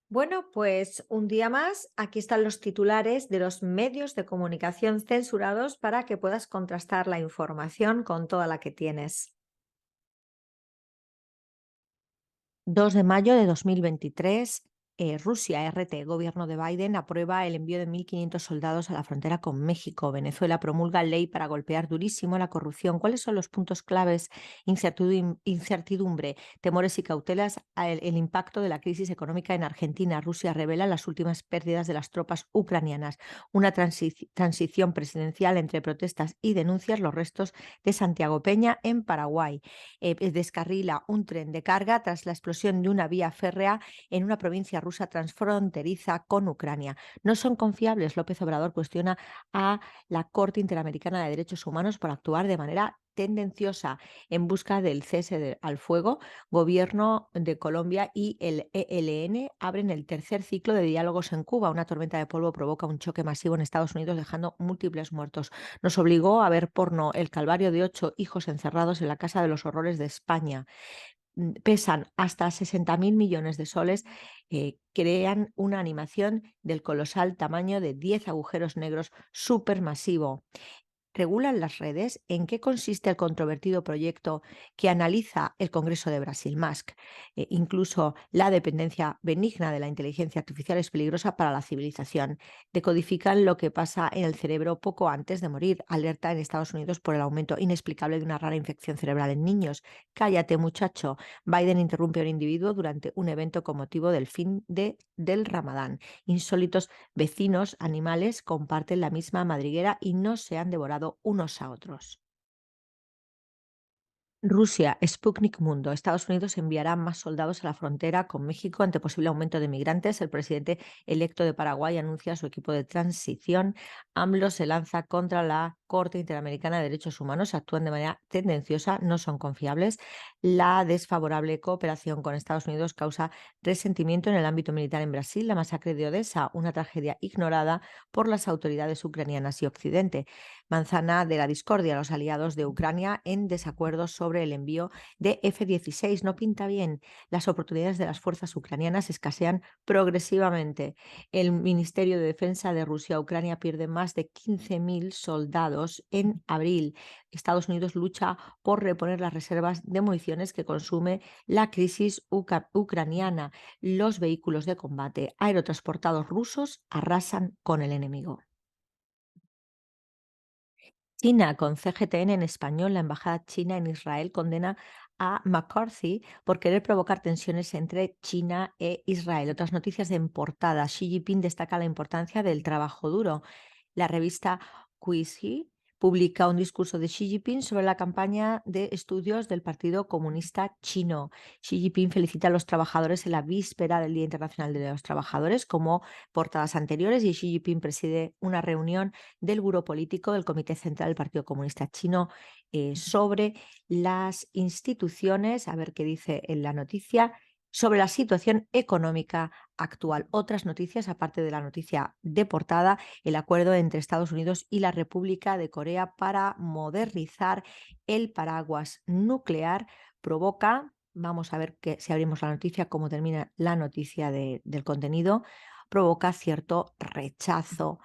Bueno, pues un día más, aquí están los titulares de los medios de comunicación censurados para que puedas contrastar la información con toda la que tienes. 2 de mayo de 2023, Rusia, RT, gobierno de Biden, aprueba el envío de 1.500 soldados a la frontera con México. Venezuela promulga ley para golpear durísimo la corrupción. ¿Cuáles son los puntos claves? Incertidumbre, temores y cautelas. El impacto de la crisis económica en Argentina. Rusia revela las últimas pérdidas de las tropas ucranianas. Una transición presidencial entre protestas y denuncias. Los restos de Santiago Peña en Paraguay. Descarrila un tren de carga tras la explosión de una vía férrea en una provincia rusa transfronteriza con Ucrania. No son confiables. López Obrador cuestiona a la Corte Interamericana de Derechos Humanos por actuar de manera tendenciosa en busca del al fuego. Gobierno de Colombia y el ELN abren el tercer ciclo de diálogos en Cuba. Una tormenta de polvo provoca un choque masivo en Estados Unidos, dejando múltiples muertos. Nos obligó a ver porno, el calvario de 8 hijos encerrados en la Casa de los Horrores de España. Pesan hasta 60.000 millones de soles, crean una animación del colosal tamaño de 10 agujeros negros supermasivo. ¿Regulan las redes? ¿En qué consiste el controvertido proyecto que analiza el Congreso de Brasil? Musk. Incluso la dependencia benigna de la inteligencia artificial es peligrosa para la civilización. Decodifican lo que pasa en el cerebro poco antes de morir. Alerta en Estados Unidos por el aumento inexplicable de una rara infección cerebral en niños. Cállate, muchacho. Biden interrumpe a un individuo durante un evento con motivo del del Ramadán. Insólitos vecinos animales comparten la misma madriguera y no se han devorado unos a otros. Rusia, Sputnik Mundo. Estados Unidos enviará más soldados a la frontera con México ante posible aumento de migrantes. El presidente electo de Paraguay anuncia su equipo de transición. AMLO se lanza contra la Corte Interamericana de Derechos Humanos. Actúan de manera tendenciosa, no son confiables. La desfavorable cooperación con Estados Unidos causa resentimiento en el ámbito militar en Brasil. La masacre de Odessa, una tragedia ignorada por las autoridades ucranianas y Occidente. Manzana de la discordia, los aliados de Ucrania en desacuerdo sobre el envío de F-16. No pinta bien. Las oportunidades de las fuerzas ucranianas escasean progresivamente. El Ministerio de Defensa de Rusia-Ucrania pierde más de 15.000 soldados en abril. Estados Unidos lucha por reponer las reservas de municiones que consume la crisis ucraniana. Los vehículos de combate aerotransportados rusos arrasan con el enemigo. China, con CGTN en español, la embajada china en Israel condena a McCarthy por querer provocar tensiones entre China e Israel. Otras noticias en portada. Xi Jinping destaca la importancia del trabajo duro. La revista Quizhi publica un discurso de Xi Jinping sobre la campaña de estudios del Partido Comunista Chino. Xi Jinping felicita a los trabajadores en la víspera del Día Internacional de los Trabajadores, como portadas anteriores, y Xi Jinping preside una reunión del Buró Político del Comité Central del Partido Comunista Chino sobre las instituciones, a ver qué dice en la noticia, sobre la situación económica actual. Otras noticias, aparte de la noticia de portada, el acuerdo entre Estados Unidos y la República de Corea para modernizar el paraguas nuclear provoca, vamos a ver si abrimos la noticia, cómo termina la noticia del contenido, provoca cierto rechazo.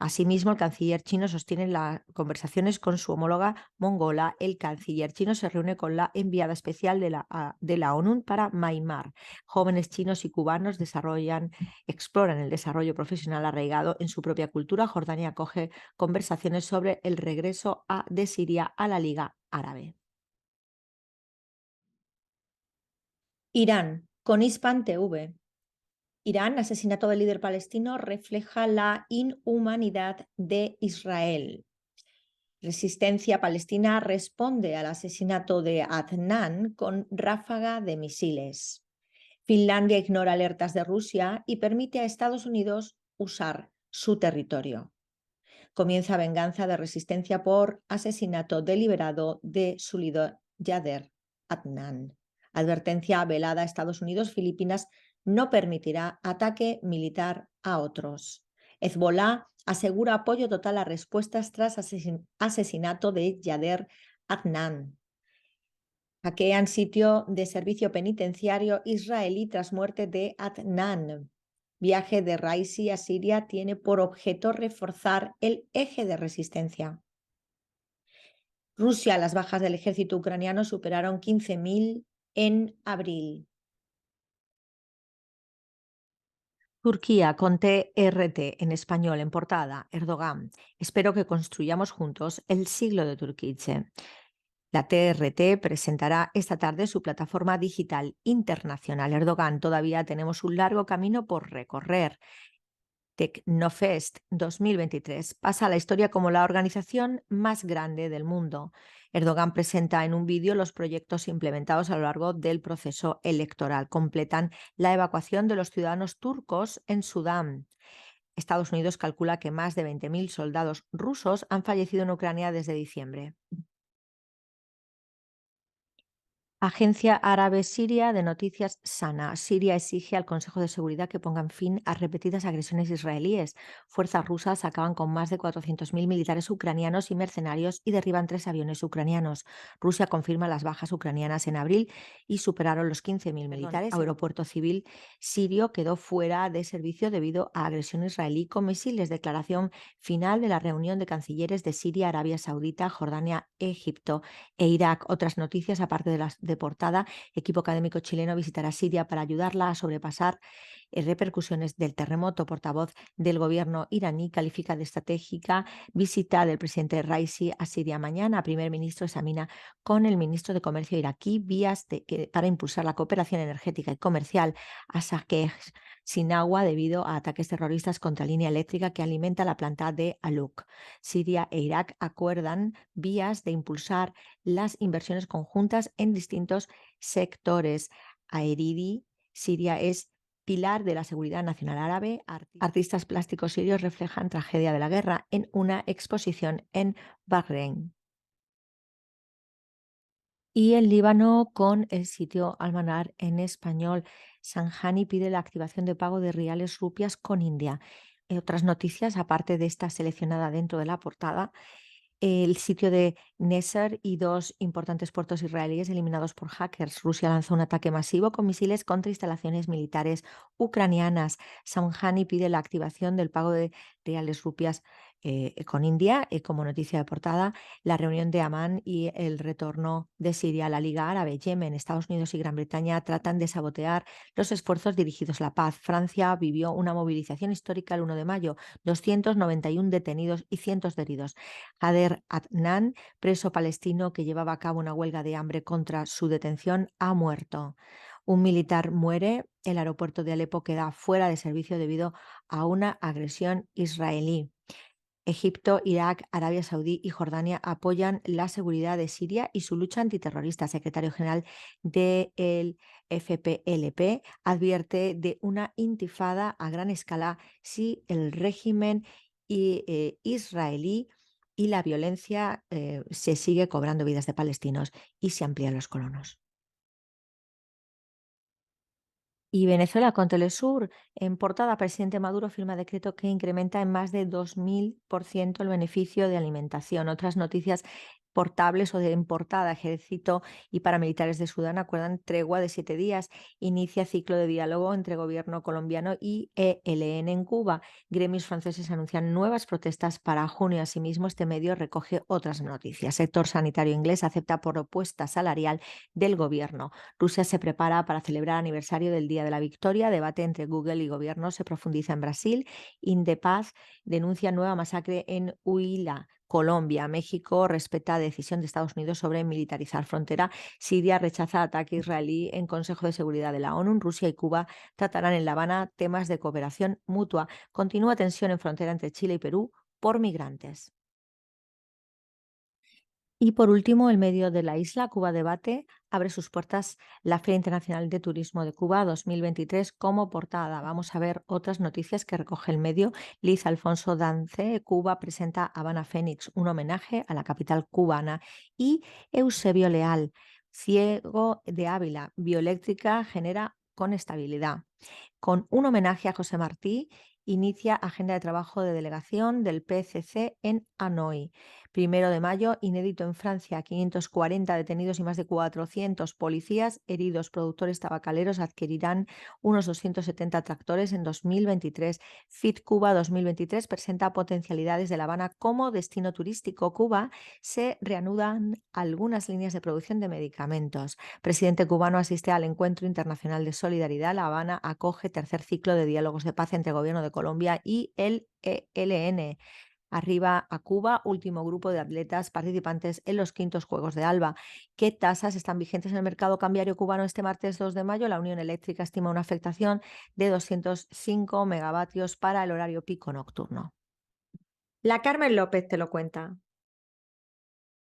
Asimismo, el canciller chino sostiene las conversaciones con su homóloga mongola. El canciller chino se reúne con la enviada especial de la ONU para Myanmar. Jóvenes chinos y cubanos exploran el desarrollo profesional arraigado en su propia cultura. Jordania acoge conversaciones sobre el regreso de Siria a la Liga Árabe. Irán, con Hispan TV. Irán, asesinato del líder palestino, refleja la inhumanidad de Israel. Resistencia palestina responde al asesinato de Adnan con ráfaga de misiles. Finlandia ignora alertas de Rusia y permite a Estados Unidos usar su territorio. Comienza venganza de resistencia por asesinato deliberado de su líder Yader Adnan. Advertencia velada a Estados Unidos: Filipinas no permitirá ataque militar a otros. Hezbolá asegura apoyo total a respuestas tras asesinato de Yader Adnan. Hackean sitio de servicio penitenciario israelí tras muerte de Adnan. Viaje de Raisi a Siria tiene por objeto reforzar el eje de resistencia. Rusia, las bajas del ejército ucraniano superaron 15.000 en abril. Turquía con TRT en español en portada, Erdogan. Espero que construyamos juntos el siglo de Turquiche. La TRT presentará esta tarde su plataforma digital internacional. Erdogan, todavía tenemos un largo camino por recorrer. Tecnofest 2023 pasa a la historia como la organización más grande del mundo. Erdogan presenta en un vídeo los proyectos implementados a lo largo del proceso electoral. Completan la evacuación de los ciudadanos turcos en Sudán. Estados Unidos calcula que más de 20.000 soldados rusos han fallecido en Ucrania desde diciembre. Agencia árabe siria de noticias Sana. Siria exige al Consejo de Seguridad que pongan fin a repetidas agresiones israelíes. Fuerzas rusas acaban con más de 400.000 militares ucranianos y mercenarios y derriban 3 aviones ucranianos. Rusia confirma las bajas ucranianas en abril y superaron los 15.000 militares. Aeropuerto civil sirio quedó fuera de servicio debido a agresión israelí con misiles. Declaración final de la reunión de cancilleres de Siria, Arabia Saudita, Jordania, Egipto e Irak. Otras noticias, aparte de las de portada, equipo académico chileno visitará Siria para ayudarla a sobrepasar repercusiones del terremoto. Portavoz del gobierno iraní califica de estratégica visita del presidente Raisi a Siria mañana. Primer ministro examina con el ministro de Comercio iraquí vías para impulsar la cooperación energética y comercial a Saquej sin agua debido a ataques terroristas contra línea eléctrica que alimenta la planta de Aluk. Siria e Irak acuerdan vías de impulsar las inversiones conjuntas en distintos sectores. Aeridi, Siria es pilar de la seguridad nacional árabe. Artistas plásticos sirios reflejan tragedia de la guerra en una exposición en Bahrein. Y el Líbano con el sitio Almanar en español. Sanjani pide la activación de pago de riales rupias con India. Otras noticias, aparte de esta seleccionada dentro de la portada, el sitio de Nasser y 2 importantes puertos israelíes eliminados por hackers. Rusia lanzó un ataque masivo con misiles contra instalaciones militares ucranianas. Samhani pide la activación del pago de reales rupias con India. Como noticia de portada, la reunión de Amán y el retorno de Siria a la Liga Árabe. Yemen, Estados Unidos y Gran Bretaña tratan de sabotear los esfuerzos dirigidos a la paz. Francia vivió una movilización histórica el 1 de mayo, 291 detenidos y cientos de heridos. Hader Adnan, preso palestino que llevaba a cabo una huelga de hambre contra su detención, ha muerto. Un militar muere. El aeropuerto de Alepo queda fuera de servicio debido a una agresión israelí. Egipto, Irak, Arabia Saudí y Jordania apoyan la seguridad de Siria y su lucha antiterrorista. Secretario general del FPLP advierte de una intifada a gran escala si el régimen israelí y la violencia se sigue cobrando vidas de palestinos y se amplían los colonos. Y Venezuela con Telesur, en portada, presidente Maduro firma decreto que incrementa en más de 2.000% el beneficio de alimentación. Otras noticias portables o de en portada, ejército y paramilitares de Sudán acuerdan tregua de 7 días. Inicia ciclo de diálogo entre gobierno colombiano y ELN en Cuba. Gremios franceses anuncian nuevas protestas para junio. Asimismo, este medio recoge otras noticias. Sector sanitario inglés acepta propuesta salarial del gobierno. Rusia se prepara para celebrar aniversario del Día de la Victoria. Debate entre Google y gobierno se profundiza en Brasil. Indepaz denuncia nueva masacre en Huila, Colombia. México respeta decisión de Estados Unidos sobre militarizar frontera. Siria rechaza ataque israelí en Consejo de Seguridad de la ONU. Rusia y Cuba tratarán en La Habana temas de cooperación mutua. Continúa tensión en frontera entre Chile y Perú por migrantes. Y por último, el medio de la isla, Cuba Debate, abre sus puertas la Feria Internacional de Turismo de Cuba 2023 como portada. Vamos a ver otras noticias que recoge el medio. Liz Alfonso Dance, Cuba presenta Habana Fénix, un homenaje a la capital cubana. Y Eusebio Leal, Ciego de Ávila, bioeléctrica genera con estabilidad. Con un homenaje a José Martí, inicia agenda de trabajo de delegación del PCC en Hanoi. Primero de mayo, inédito en Francia, 540 detenidos y más de 400 policías heridos. Productores tabacaleros adquirirán unos 270 tractores en 2023. FIT Cuba 2023 presenta potencialidades de La Habana como destino turístico. Cuba se reanudan algunas líneas de producción de medicamentos. Presidente cubano asiste al Encuentro Internacional de Solidaridad. La Habana acoge tercer ciclo de diálogos de paz entre el Gobierno de Colombia y el ELN. Arriba a Cuba, último grupo de atletas participantes en los quintos Juegos de Alba. ¿Qué tasas están vigentes en el mercado cambiario cubano este martes 2 de mayo? La Unión Eléctrica estima una afectación de 205 megavatios para el horario pico nocturno. La Carmen López te lo cuenta.